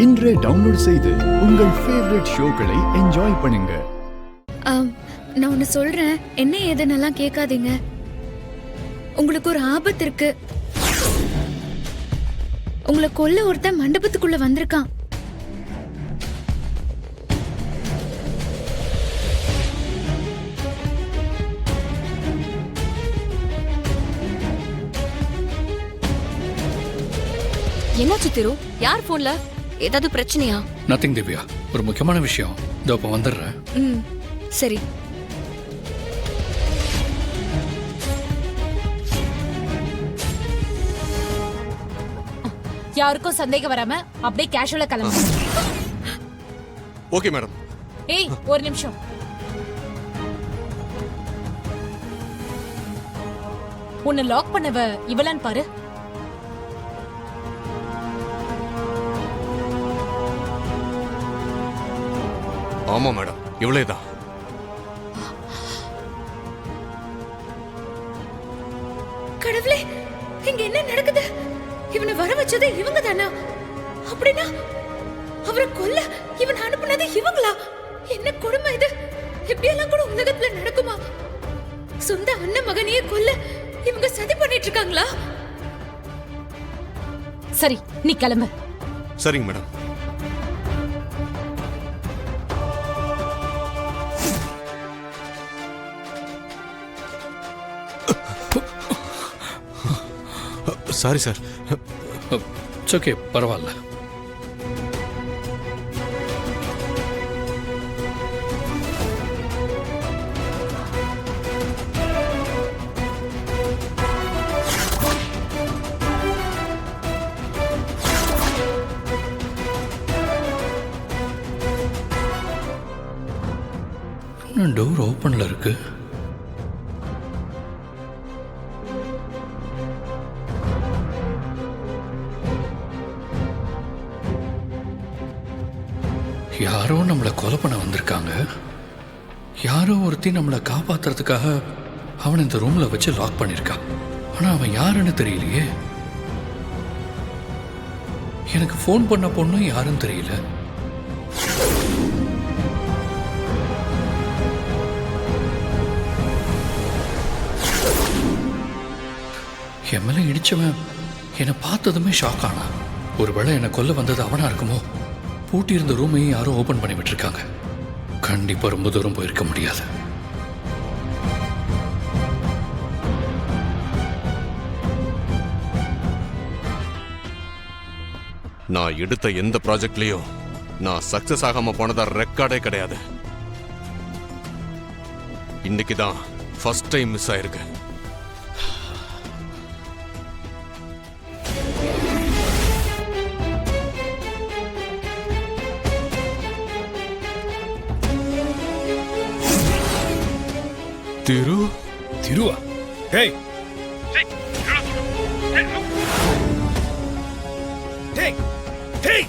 இன்றே டவுன்லோட் செய்து உங்கள் ஃபேவரட் ஷோக்களை என்ஜாய் பண்ணுங்க. நான் ஒன்னு சொல்றேன், என்ன ஏதுன்னெல்லாம் கேட்காதீங்க. உங்களுக்கு ஒரு ஆபத்து இருக்கு. உங்களை கொல்ல ஒருத்தன் மண்டபத்துக்குள்ள வந்திருக்கான். என்னாச்சு திரு? யார் போன்ல? ஏதாவது பிரச்சனையா? நத்திங் திவ்யா, ஒரு முக்கியமான விஷயம். இதோ இப்ப வந்துடுறேன். சரி. யாருக்கும் சந்தேகம் வராம அப்படியே கேஷுவலா கிளம்பு. Okay madam. ஏய், ஒரு நிமிஷம். உன்னை லாக் பண்ணவ இவளான்னு பாரு. ஆமா மேடம், இவளேதான். கடவுளே, இங்க என்ன நடக்குது? இவனை வர வச்சது இவங்க தானா? அப்படின்னா அவரை கொல்ல இவன் அனுப்புனது இவங்களா? என்ன கொடுமை இது! இப்படியெல்லாம் கூட உலகத்துல நடக்குமா? சொந்த அண்ணன் மகனையே கொல்ல இவங்க சதி பண்ணிட்டு இருக்காங்களா? சரி, நீ கிளம்பு. சரிங்க மேடம். Sorry sir. ஓகே, பரவாயில்ல. டோர் ஓப்பன்ல இருக்கு. யாரோ நம்மளை கொலை பண்ண வந்திருக்காங்க. யாரோ ஒருத்தி நம்மளை காப்பாத்துறதுக்காக அவன் இந்த ரூம்ல வச்சு லாக் பண்ணிருக்கான். ஆனா அவன் யாருன்னு தெரியலையே. எனக்கு ஃபோன் பண்ண பொண்ணும் யாருன்னு தெரியல. என் மேல இடிச்சவன் என்னை பார்த்ததுமே ஷாக் ஆனான். ஒருவேளை என்னை கொல்ல வந்தது அவனா இருக்குமோ? பூட்டி இருந்த ரூமையும் யாரும் ஓபன் பண்ணி விட்டுருக்காங்க. கண்டிப்பா ரொம்ப தூரம் போயிருக்க முடியாது. நான் எடுத்த எந்த ப்ராஜெக்ட்லயும் நான் சக்சஸ் ஆகாம போனதா ரெக்கார்டே கிடையாது. இன்னைக்கு தான் ஃபர்ஸ்ட் டைம் மிஸ் ஆயிருக்கு. திரு திருவா? டேய் டேய் டேய்